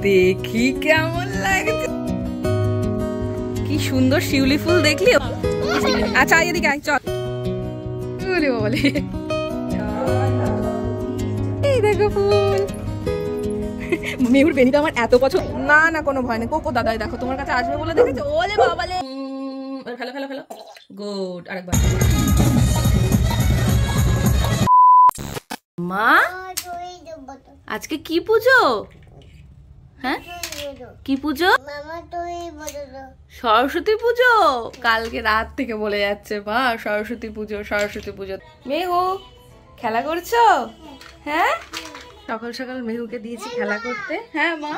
দেখি কেমন লাগছে। কি সুন্দর শিউলি ফুল দেখলি। আচ্ছা এদিকে আয়, চল। বলে এই দেখো ফুল। মেহুর বেনিটা আমার এত পছন্দ। না না কোনো ভয় নেই, কোকো দাদাই দেখো তোমার কাছে আসবে বলে দেখেছো। ওলে বাবালে, ফেলো ফেলো ফেলো। গুড, আরেকবার। মা আজকে কি পুজো? হ্যাঁ কি পুজো? সরস্বতী পুজো। কালকে রাত থেকে বলে যাচ্ছে মা সরস্বতী পুজো সরস্বতী পুজো। মেহু খেলা করছো? হ্যাঁ সকাল সকাল মেহুকে দিয়েছি খেলা করতে। হ্যাঁ মা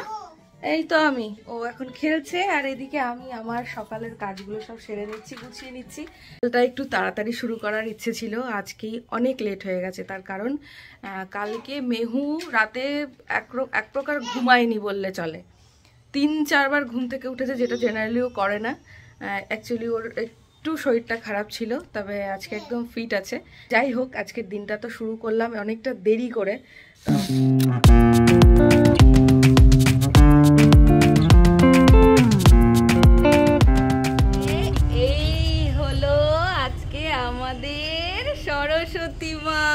এই তো আমি, ও এখন খেলছে আর এদিকে আমি আমার সকালের কাজগুলো সব সেরে নিচ্ছি, গুছিয়ে নিচ্ছি। এটা একটু তাড়াতাড়ি শুরু করার ইচ্ছে ছিল, আজকেই অনেক লেট হয়ে গেছে। তার কারণ কালকে মেহু রাতে এক প্রকার ঘুমায়নি বললে চলে। 3-4 বার ঘুম থেকে উঠেছে, যেটা জেনারেলিও করে না। অ্যাকচুয়ালি ওর একটু শরীরটা খারাপ ছিল, তবে আজকে একদম ফিট আছে। যাই হোক আজকের দিনটা তো শুরু করলাম অনেকটা দেরি করে। এই হলো আজকে আমাদের সরস্বতী মা।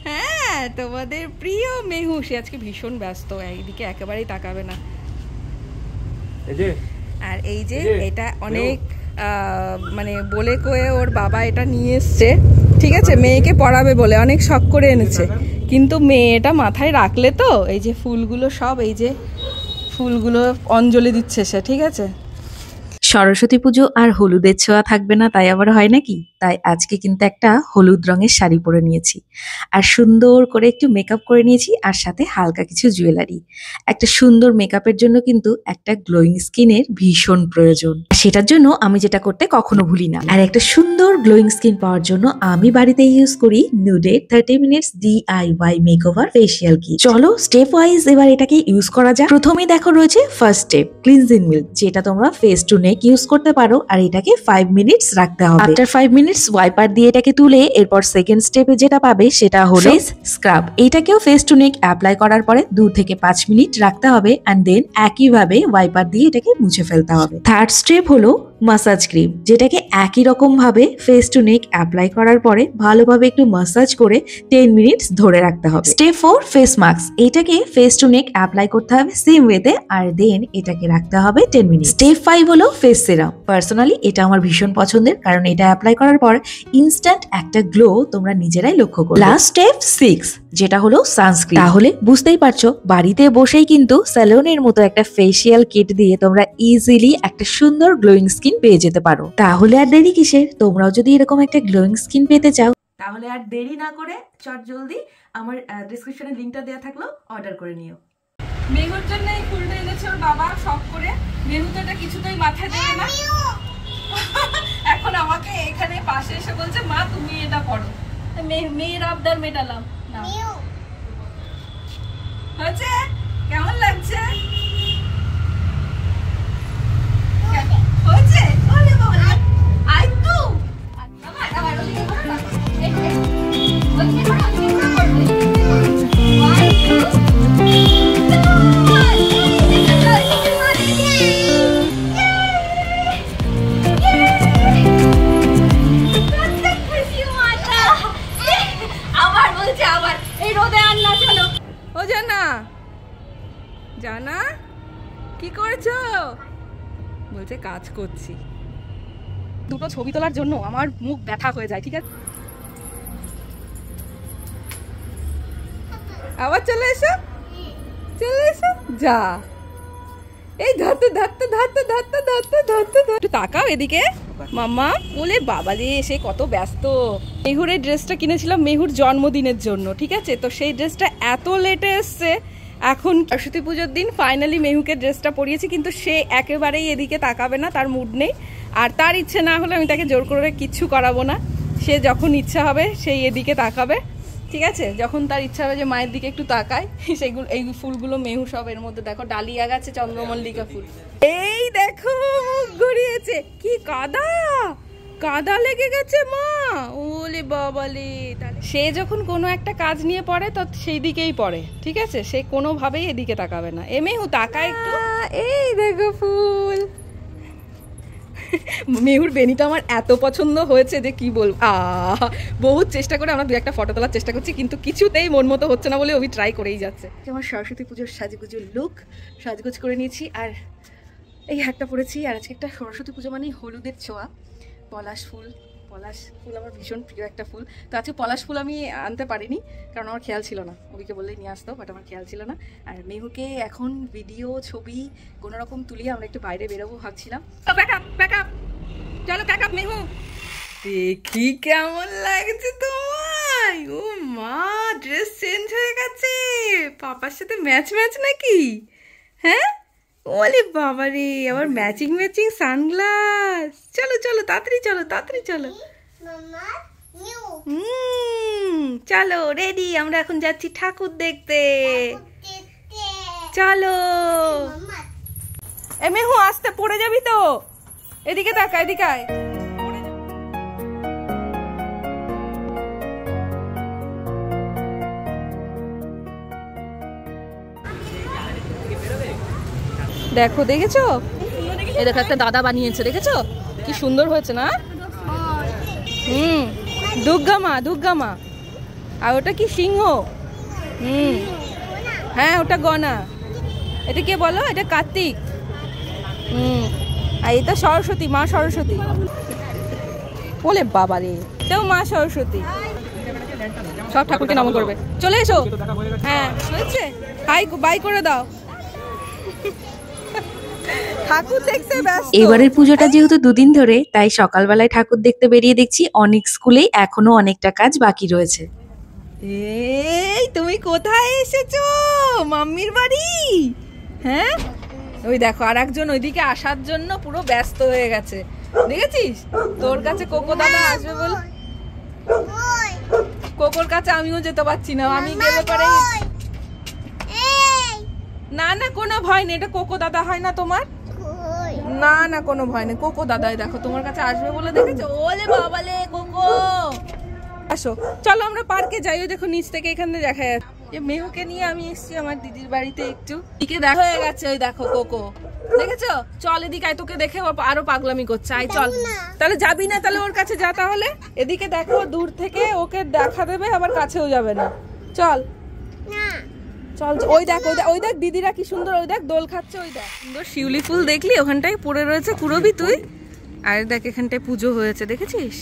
হ্যাঁ তোমাদের প্রিয় মেহু, সে আজকে ভীষণ ব্যস্ত, এইদিকে একেবারেই তাকাবে না। আর এই যে এটা অনেক মানে বলে কয়ে ওর বাবা এটা নিয়ে এসছে, ঠিক আছে, মেয়েকে পড়াবে বলে অনেক শখ করে এনেছে। কিন্তু মেয়ে এটা মাথায় রাখলে তো এই যে ফুলগুলো সব, এই যে ফুলগুলো অঞ্জলি দিচ্ছে সে, ঠিক আছে। সরস্বতী পুজো আর হলুদের ছোঁয়া থাকবে না তাই আবার হয় নাকি? তাই আজকে কিন্তু একটা হলুদ রঙের শাড়ি পরে নিয়েছি আর সুন্দর করে একটু মেকআপ করে নিয়েছি, আর সাথে হালকা কিছু জুয়েলারি। একটা সুন্দর মেকআপের জন্য কিন্তু একটা গ্লোয়িং স্কিনের ভীষণ প্রয়োজন। সেটার জন্য আমি যেটা করতে কখনো ভুলি না, আর একটা সুন্দর গ্লোয়িং স্কিন পাওয়ার জন্য আমি বাড়িতে ইউজ করি নুডে 30 minutes DIY makeover facial kit. চলো স্টেপ ওয়াইজ এবার এটাকে ইউজ করা যাক। প্রথমেই দেখো রয়েছে ফার্স্ট স্টেপ ক্লিনজিং মিল্ক, যেটা তোমরা ফেস টু নেক ইউজ করতে পারো, আর এটাকে 5 মিনিটস রাখতে হবে। আফটার 5 মিনিটস ওয়াইপার দিয়ে এটাকে তুলে এরপর সেকেন্ড স্টেপে যেটা পাবে সেটা হলো স্ক্রাব। এটাকেও ফেস টু নেক অ্যাপ্লাই করার পরে 2 থেকে 5 মিনিট রাখতে হবে, এন্ড দেন একইভাবে ওয়াইপার দিয়ে এটাকে মুছে ফেলতে হবে। থার্ড স্টেপ হলো মাসাজ ক্রিম, যেটাকে একই রকম ভাবে ফেস টু নেক অ্যাপ্লাই করার পরে ভালোভাবে একটু মাসাজ করে 10 মিনিটস ধরে রাখতে হবে। স্টেপ 4 ফেস মাস্ক, এটাকে ফেস টু নেক অ্যাপ্লাই করতে হবে সেম ওয়েতে, আর দেন এটাকে রাখতে হবে 10 মিনিট। স্টেপ 5 হলো ফেস সিরাম। পার্সোনালি এটা আমার ভীষণ পছন্দের, কারণ এটা অ্যাপ্লাই করার পর ইনস্ট্যান্ট একটা গ্লো তোমরা নিজেরাই লক্ষ্য করবে। লাস্ট স্টেপ 6, যেটা হলো সানস্ক্রিন। তাহলে বুঝতেই পারছো বাড়িতে বসেই কিন্তু স্যালনের মতো একটা ফেসিয়াল কিট দিয়ে তোমরা ইজিলি একটা সুন্দর গ্লোয়িং স্কিন পেয়ে যেতে পারো। তাহলে আর দেরি কিসের? তোমরাও যদি এরকম একটা গ্লোয়িং স্কিন পেতে চাও তাহলে আর দেরি না করে চট জলদি আমার ডেসক্রিপশনে লিংকটা দেওয়া থাকলো, অর্ডার করে নিও। মেহুর জন্য এই ফুলটা এনেছে ওর বাবা শখ করে। মেহু তো এটা কিছুতেই মাথায় দেবে না। এখন আমাকে এখানে পাশে এসে বলছে মা তুমি এটা পড়ো। মেয়ের আবদার মেটালাম না। হয়েছে? কেমন লাগছে? হয়েছে? ওরে বাবা, আই তো জানা কি করছো? বলছে কাজ করছি। দুটো ছবি তোলার জন্য আমার মুখ ব্যথা হয়ে যায়, ঠিক আছে। আবার চলে এসো, চলে এসো, যা। এই ধরতে ধরতে ধরতে ধরতে ধরতে ধরতে একটু তাকাও এদিকে মাম্মা। বলে বাবা রে সে কত ব্যস্ত। মেহুর এই ড্রেসটা কিনেছিলাম মেহুর জন্মদিনের জন্য, ঠিক আছে। তো সেই ড্রেসটা এত লেটে এসছে, এখন সরস্বতী পুজোর দিন ফাইনালি মেহুকে ড্রেসটা পরিয়েছি, কিন্তু সে একেবারেই এদিকে তাকাবে না, তার মুড নেই। আর তার ইচ্ছে না হলে আমি তাকে জোর করে কিচ্ছু করাবো না। সে যখন ইচ্ছা হবে সেই এদিকে তাকাবে, ঠিক আছে। যখন তার ইচ্ছা হবে যে মায়ের দিকে একটু তাকায়, সেগুলো এই ফুলগুলো মেহু সব এর মধ্যে দেখো ডালিয়া গাছে চন্দ্রমল্লিকা ফুল। এই দেখো মুখ ঘুরিয়েছে, কি কাদা কাদা লেগে গেছে মা। ওলে বাবালে, সে যখন কোনো একটা কাজ নিয়ে পড়ে তো সেই দিকেই পড়ে, ঠিক আছে? সে কোনোভাবেই এদিকে তাকাবে না। মেহু তাকা একটু, এই দেখো ফুল। মেহুর বেনিটা আমার এত পছন্দ হয়েছে যে কি বলবো। বহুত চেষ্টা করে আমরা 2-1টা ফটো তোলার চেষ্টা করছি, কিন্তু কিছুতেই মন মতো হচ্ছে না বলে ওই ট্রাই করেই যাচ্ছে। আমার সরস্বতী পুজোর সাজগুজুর লুক, সাজগুজ করে নিয়েছি আর এই হাটটা পরেছি। আর আজকে একটা সরস্বতী পুজো মানে হলুদের ছোঁয়া, পলাশ ফুল আমার ভীষণ প্রিয় একটা ফুল। তো আজকে পলাশ ফুল আমি আনতে পারিনি কারণ আমার খেয়াল ছিল না, ওদিকে বললেই নিয়ে আসতো, বাট আমার খেয়াল ছিল না। আর মেহুকে এখন ভিডিও ছবি কোনো রকম তুলিয়ে আমরা একটু বাইরে বেরোবো ভাবছিলাম। চলো প্যাকআপ মেহু, দেখি কেমন লাগছে তোমায়। ও মা, ড্রেস চেঞ্জ হয়ে গেছে, পাপার সাথে ম্যাচ নাকি? হ্যাঁ, ওলে বাবা রে, আবার ম্যাচিং সানগ্লাস। চলো তাড়াতাড়ি চলো। চলো রেডি, আমরা এখন যাচ্ছি ঠাকুর দেখতে। চলো। এ মেহু, আস্তে পড়ে যাবি তো, এদিকে তাকা, এদিকে আয়। দেখো, দেখেছো? এই দেখো একটা দাদা বানিয়েছে, দেখেছো কি সুন্দর হয়েছে না? দুর্গা মা। আর ওটা কি সিংহ? হ্যাঁ, ওটা গনা। এটা কে বলো? এটা কার্তিক। আর এটা সরস্বতী, মা সরস্বতী। বলে বাবা রে, এটাও মা সরস্বতী। সব ঠাকুরকে নমন করবে। চলে এসো। হ্যাঁ হয়েছে, বাই করে দাও। ঠাকুর দেখতে ব্যস্ত। এবারের পুজোটা যেহেতু দুদিন ধরে, তাই সকালবেলায় ঠাকুর দেখতে বেরিয়ে দেখছি অনেক স্কুলেই এখনো অনেকটা কাজ বাকি রয়েছে। এই তুমি কোথায় এসেছো? মাম্মির বাড়ি? হ্যাঁ, ওই দেখো আর একজন ওইদিকে আসার জন্য পুরো ব্যস্ত হয়ে গেছে, দেখেছিস? তোর কাছে কোকো দাদা আসবে বলে, কোকোর কাছে আমিও যেতে পারছি না। আমি গেলে পরে না কোনো ভয় নেই, এটা কোকো দাদা হয় না তোমার? না কোনো ভয় নেই, কোকো দাদাই দেখো তোমার কাছে আসবে বলে, দেখেছো? ওলে বাবালে কোকো, আসো চলো আমরা পার্কে যাই। ওই দেখো নিচ থেকে এখানে দেখা যাচ্ছে। মেহুকে নিয়ে আমি এসেছি আমার দিদির বাড়িতে, একটু দিকে দেখা হয়ে গেছে। ওই দেখো কোকো, দেখেছো? চল এদিকে আয়, তোকে দেখে আরো পাগলামি করছে। আয় চল। তাহলে যাবি না? তাহলে ওর কাছে যা। তাহলে এদিকে দেখো, দূর থেকে ওকে দেখা দেবে, আবার কাছেও যাবে না। চল চল। ওই দেখ দিদিরা কি সুন্দর, ওই দেখ দোল খাচ্ছে। ওই দেখ সুন্দর শিউলি ফুল, দেখলি? ওখানটায় পড়ে রয়েছে, কুড়বি তুই? আর দেখ এখানটায় পুজো হয়েছে, দেখেছিস?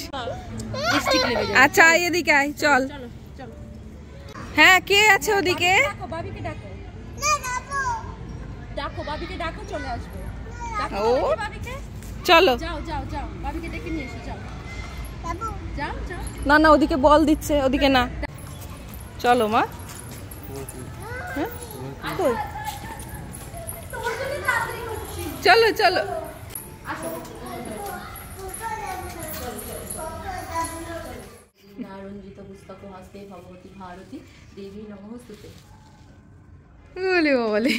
আচ্ছা আয় এদিকে আয়, চল। হ্যাঁ, কে আছে ওদিকে? চলো না ওদিকে বল দিচ্ছে, ওদিকে না। চলো মা। চলো রঞ্জিত পুস্তক হস্তে ভগবতী ভারতী দেবী নমস্তুতে। বলে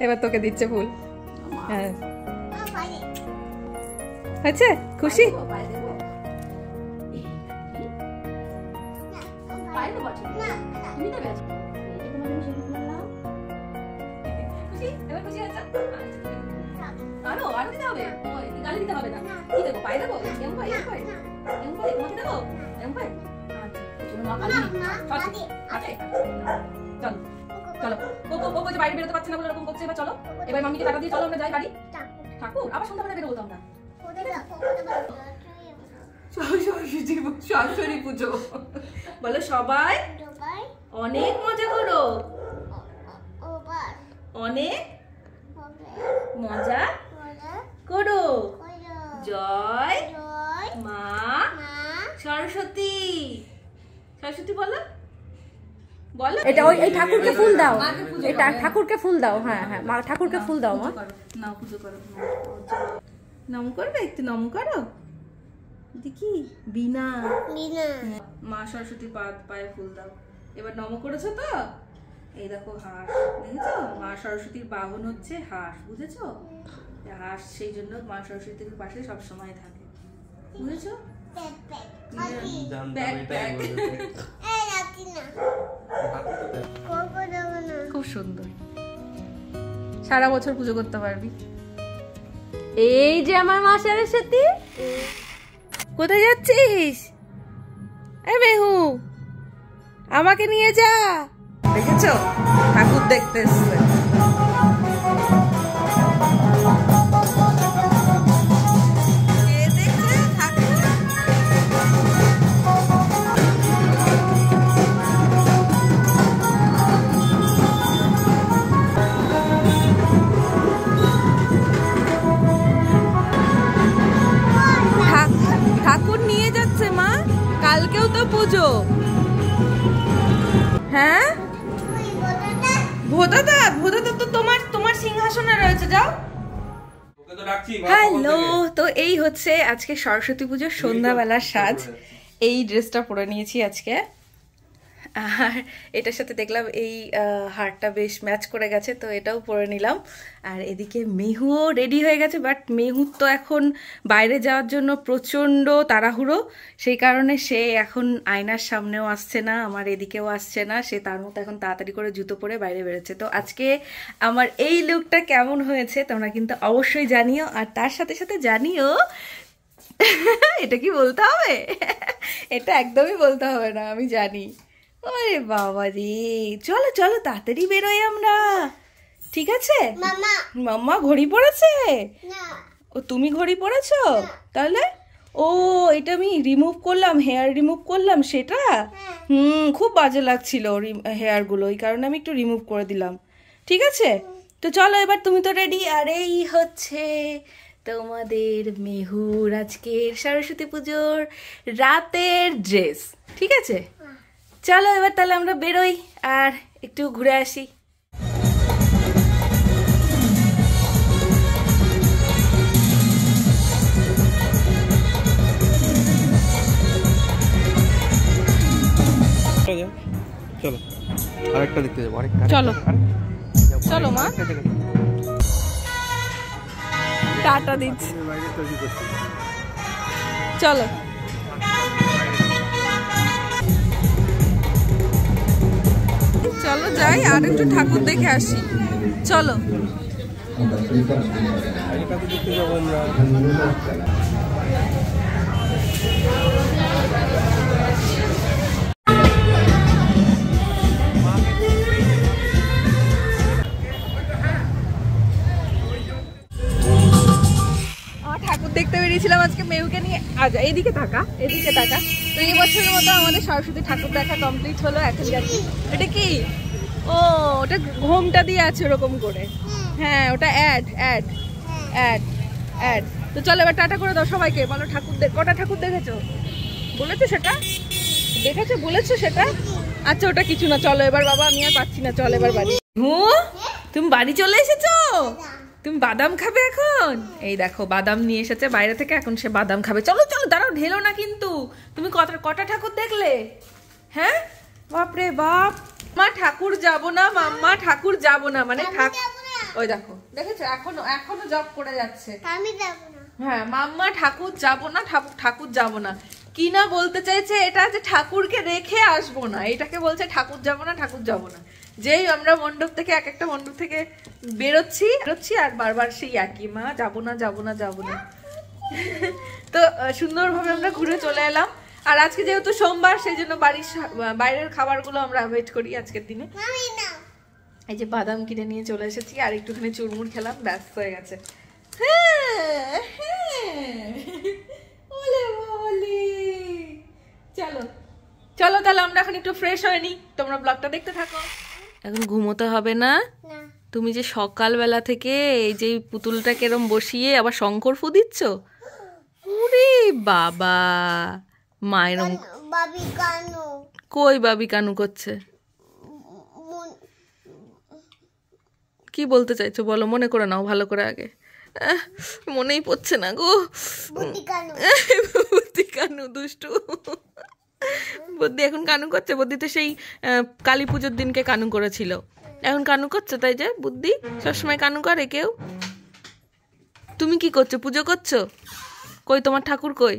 এবার তোকে দিচ্ছে ফুল। হ্যাঁ, আচ্ছা খুশি? বাইরে বেরোতে পারছে না বলে এরকম করছে। এবার চলো, এবার মাম্মিকে টাকা দিয়ে চলো আমরা যাই বাড়ি। ঠাকুর আবার সন্ধ্যাবেলা বেরোবো আমরা। সরস্বতী পুজো বলো সবাই, অনেক মজা করো, অনেক মজা করো। জয় মা সরস্বতী। সরস্বতী বলো, বলো। এটা ওই এই ঠাকুরকে ফুল দাও, এটা ঠাকুরকে ফুল দাও। হ্যাঁ মা, ঠাকুরকে ফুল দাও। মা নাও, পুজো করো। নম করবে, একটু নম করো। দেখি বিনা মা সরস্বতী পায়ে ফুল দাও। এবার নম করেছো তো? এই দেখো হাঁস, দেখেছো? মা সরস্বতীর বাহন হচ্ছে হাঁস, বুঝেছো? হাঁস সেই জন্য মা সরস্বতীর পাশে সব সময় থাকে, বুঝেছো? খুব সুন্দর, সারা বছর পুজো করতে পারবি। এই যে আমার মা সরস্বতী। কোথায় যাচ্ছিস? এই মেহু, আমাকে নিয়ে যা। দেখেছো ঠাকুর দেখতে এসছে। ঠাকুর নিয়ে যাচ্ছে মা, কালকেও তো পুজো। হ্যাঁ ভোদাদা, ভোদাদা তো তোমার সিংহাসনে রয়েছে, যাও। হ্যালো, তো এই হচ্ছে আজকে সরস্বতী পুজোর সন্ধ্যাবেলার সাজ। এই ড্রেসটা পরে নিয়েছি আজকে, আর এটার সাথে দেখলাম এই হারটা বেশ ম্যাচ করে গেছে, তো এটাও পরে নিলাম। আর এদিকে মেহুও রেডি হয়ে গেছে, বাট মেহুর তো এখন বাইরে যাওয়ার জন্য প্রচণ্ড তাড়াহুড়ো, সেই কারণে সে এখন আয়নার সামনেও আসছে না, আমার এদিকেও আসছে না। সে তার মতো এখন তাড়াতাড়ি করে জুতো পরে বাইরে বেরোচ্ছে। তো আজকে আমার এই লুকটা কেমন হয়েছে তোমরা কিন্তু অবশ্যই জানিও, আর তার সাথে সাথে জানিও এটা কি বলতে হবে? এটা একদমই বলতে হবে না, আমি জানি। আরে বাবা রে, চলো চলো তাড়াতাড়ি বেরোই আমরা, ঠিক আছে? মাম্মা ঘড়ি পড়েছে? ও তুমি ঘড়ি পড়েছো? তাহলে ও এটা আমি রিমুভ করলাম, হেয়ার রিমুভ করলাম সেটা। খুব বাজে লাগছিল হেয়ারগুলো, ওই কারণে আমি একটু রিমুভ করে দিলাম, ঠিক আছে? তো চলো এবার, তুমি তো রেডি। আর এই হচ্ছে তোমাদের মেহুর আজকের সরস্বতী পুজোর রাতের ড্রেস, ঠিক আছে? চলো এবার তাহলে আমরা বেরোই আর একটু ঘুরে আসি। চলো আরেকটা দেখতে যাবো, আরেকটা। চলো চলো মা, টাটা দিচ্ছি, চলো। চলো যাই আর একটু ঠাকুর দেখে আসি, চলো। দেখতে যাবো আমরা। ঠাকুর দেখতে বেরিয়েছিলাম আজকে মেহুকে নিয়ে। আচ্ছা এইদিকে তাকা, এদিকে তাকা। তো এই বছরের মতো আমাদের সরস্বতী ঠাকুর দেখা কমপ্লিট হলো। এখন যাচ্ছি, এটা কি? ও ওটা ঘোমটা দিয়ে আছে ওরকম করে, হ্যাঁ ওটা অ্যাড অ্যাড অ্যাড অ্যাড। তো চলো এবার টাটা করে দাও সবাইকে, বলো ঠাকুর কটা ঠাকুর দেখেছো? বলেছো সেটা? দেখেছো বলেছো সেটা? আচ্ছা ওটা কিছু না, চলো এবার বাবা, আমি আর পাচ্ছি না, চলো এবার বাড়ি। তুমি বাড়ি চলে এসেছো? তুমি বাদাম খাবে এখন? এই দেখো বাদাম নিয়ে এসেছে বাইরে থেকে, এখন সে বাদাম খাবে। চলো চলো, দাঁড়াও, ঢেলো না কিন্তু। তুমি কটা ঠাকুর দেখলে? হ্যাঁ বাপরে বাপ। মা ঠাকুর যাবো না, মাম্মা ঠাকুর যাবো না, মানে ওই দেখো, দেখেছো এখনো জব করে যাচ্ছে। হ্যাঁ মাম্মা ঠাকুর যাবো না, ঠাকুর যাবো না। কি না বলতে চাইছে এটা, যে ঠাকুরকে রেখে আসবো না, এটাকে বলছে ঠাকুর যাবো না, ঠাকুর যাবো না। যেই আমরা মণ্ডপ থেকে এক একটা মণ্ডপ থেকে বেরোচ্ছি আর বারবার সেই একই, মা যাবো না যাবো না যাবো না। তো সুন্দরভাবে আমরা ঘুরে চলে এলাম। আর আজকে যেহেতু সোমবার, সেই জন্য বাইরের খাবারগুলো আমরা অ্যাভয়েড করি আজকের দিনে। এই যে বাদাম কিনে নিয়ে চলে এসেছি, আর একটুখানি চুরমুর খেলাম, ব্যস্ত হয়ে গেছে। চলো চলো তাহলে আমরা এখন একটু ফ্রেশ হয়ে নি, তোমরা ব্লগটা দেখতে থাকো। এখন ঘুমোতে হবে না? তুমি যে সকালবেলা থেকে এই যে পুতুলটা কেরম বসিয়ে আবার শঙ্কর ফু দিচ্ছ, ওরে বাবা। মায়ের কই বাবি কানু করছে? কি বলতে চাইছো বলো, মনে করে নাও ভালো করে আগে। মনেই পড়ছে না গো। বুদ্ধি কানু দুষ্টু। বুদ্ধি এখন কানু করছে। বুদ্ধি তো সেই কালী পুজোর দিনকে কানু করেছিল, এখন কানু করছে। তাই যে বুদ্ধি সবসময় কানু করে কেউ। তুমি কি করছো? পুজো করছো? কই তোমার ঠাকুর কই?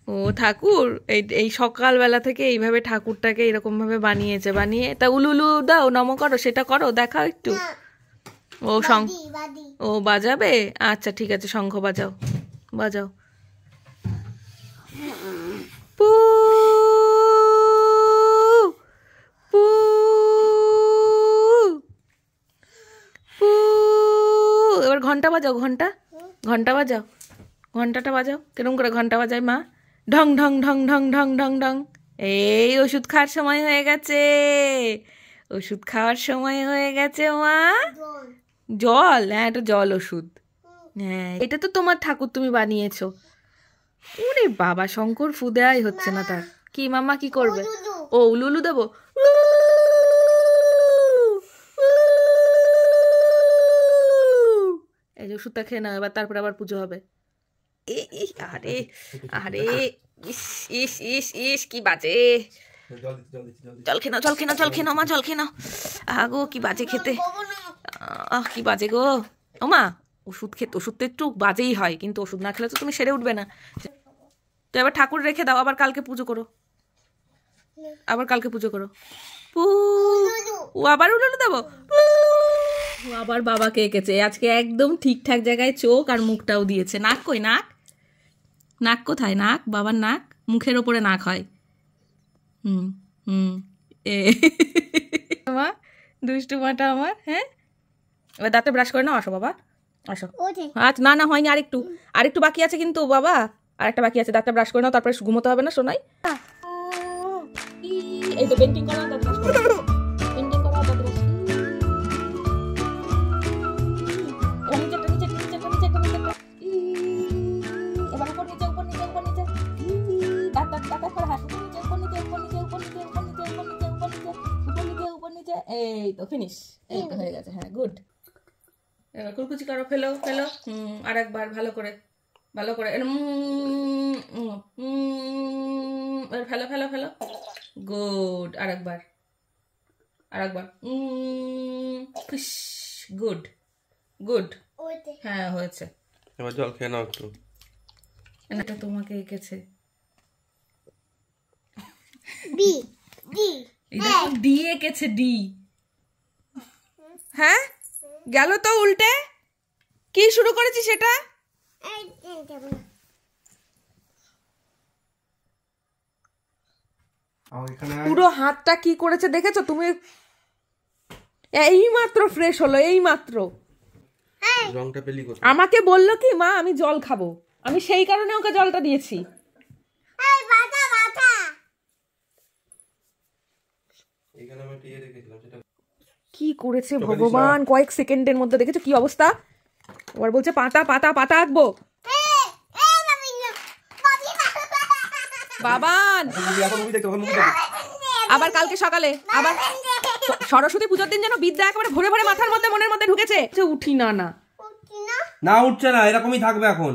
ও ঠাকুর এই এই সকালবেলা থেকে এইভাবে ঠাকুরটাকে এরকম ভাবে বানিয়েছে, বানিয়ে তা উলুলু দাও, নম করো, সেটা করো, দেখাও একটু। ও ও বাজাবে? আচ্ছা ঠিক আছে, শঙ্খ বাজাও, বাজাও। পু পু পু। এবার ঘন্টা বাজাও, ঘন্টা, ঘন্টা বাজাও, ঘন্টাটা বাজাও। কিরম করে ঘন্টা বাজায় মা? ঢং ঢং ঢং ঢং ঢং ঢং ঢং। এই ওষুধ খাওয়ার সময় হয়ে গেছে, ওষুধ খাওয়ার সময় হয়ে গেছে মা। জল? হ্যাঁ এটা জল ওষুধ। হ্যাঁ এটা তো তোমার ঠাকুর, তুমি বানিয়েছো। ওরে বাবা, শঙ্কর ফু দেওয়াই হচ্ছে না তার। কি মাম্মা কি করবে? ও উলুলু দেবো। এই যে ওষুধটা খেয়ে নাও এবার, তারপরে আবার পুজো হবে। আরে আরে ইস ইস ইস ইস কি বাজে। জল খেয়ে নাও, জল খেয়ে নাও, জল খেয়ে নাও মা, জল খেয়ে নাও। আগো কি বাজে খেতে, কি বাজে গো। ও মা ওষুধ খেতে, ওষুধ তো একটু বাজেই হয়, কিন্তু ওষুধ না খেলে তো তুমি সেরে উঠবে না। তো এবার ঠাকুর রেখে দাও, আবার কালকে পুজো করো, আবার কালকে পুজো করো। ও আবার উলুলু দেবো। ও আবার বাবাকে এঁকেছে আজকে, একদম ঠিকঠাক জায়গায় চোখ আর মুখটাও দিয়েছে। নাক কই? নাক, নাক কোথায়? নাক, বাবার নাক, মুখের ওপরে নাক হয়। হুম হুম এ মা দুষ্টু মাটা আমার। হ্যাঁ এবার দাঁতে ব্রাশ করে নাও, আসো বাবা আসো। আচ্ছা না না হয়নি, আরেকটু, আরেকটু বাকি আছে কিন্তু বাবা, আরেকটা বাকি আছে। দাঁতটা ব্রাশ করে নাও, তারপরে ঘুমোতে হবে না সোনাই। এই তো পেন্টিং করো, দাঁত ব্রাশ করো, পেন্টিং করো, দাঁত ব্রাশ। এবার উপর নিচে, উপর নিচে, উপর নিচে, দাঁত দাঁত দাঁত করে হাসো। উপর নিচে, উপর নিচে, উপর নিচে, উপর নিচে, উপর নিচে, উপর নিচে, উপর নিচে, উপর নিচে। এই তো ফিনিশ, এই তো হয়ে গেছে। হ্যাঁ গুড। এবার কুলকুচি করো, ফেলো ফেলো। আর একবার ভালো করে, ভালো করে ফেলো ফেলো ফেলো। গুড। আর একবার, আর একবার। Good good. হ্যাঁ হয়েছে। এবার জল খেয়ে নাও একটু। এটা তোমাকে এঁকেছে। ডি এঁকেছে, ডি। হ্যাঁ গেল তো উল্টে। কি শুরু করেছি সেটা? পুরো হাতটা কি করেছে দেখেছো তুমি? এই মাত্র ফ্রেশ হলো, এই মাত্র। রংটা পেলি কোথায়? আমাকে বললো কি মা আমি জল খাবো, আমি সেই কারণে ওকে জলটা দিয়েছি। এখানে আমি একটা ইয়ে রেখেছিলাম, সেটা কি করেছে ভগবান, কয়েক সেকেন্ডের মধ্যে দেখেছো কি অবস্থা। আবার বলছে পাতা পাতা পাতা আঁকবো। বাবান আবার কালকে সকালে আবার সরস্বতী পুজোর দিন যেন বিদ্যা একেবারে ভরে ভরে মাথার মধ্যে মনের মধ্যে ঢুকেছে। উঠি না না না, উঠছে না, এরকমই থাকবে এখন,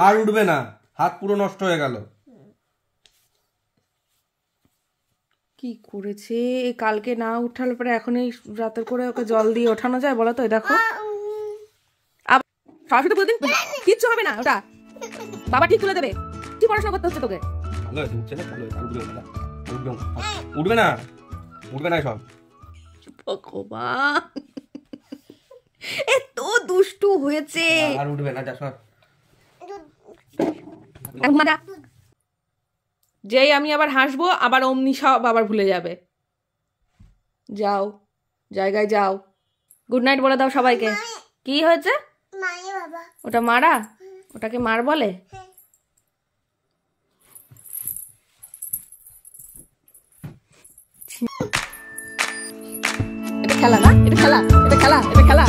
আর উঠবে না, হাত পুরো নষ্ট হয়ে গেল। কি করেছে কালকে না উঠার পরে এখন এই রাতের করে ওকে জল দিয়ে ওঠানো যায় বলো তো? দেখো সরস্বতী পুজোর দিন কিচ্ছু হবে না, ওটা বাবা ঠিক তুলে দেবে। কি পড়াশোনা করতে হচ্ছে তোকে? ভালো হয়েছে, উঠছে না, ভালো হয়েছে, উঠবে না, উঠবে না সব। ভগবান এত দুষ্টু হয়েছে, আর উঠবে না, যা সর। যেই আমি আবার হাসবো আবার অমনি সব আবার ভুলে যাবে। যাও জায়গায় যাও, গুড নাইট বলে দাও সবাইকে। কি হয়েছে? ওটা মারা? ওটাকে মার বলে? এটা খেলা না, এটা খেলা, এটা খেলা, এটা খেলা।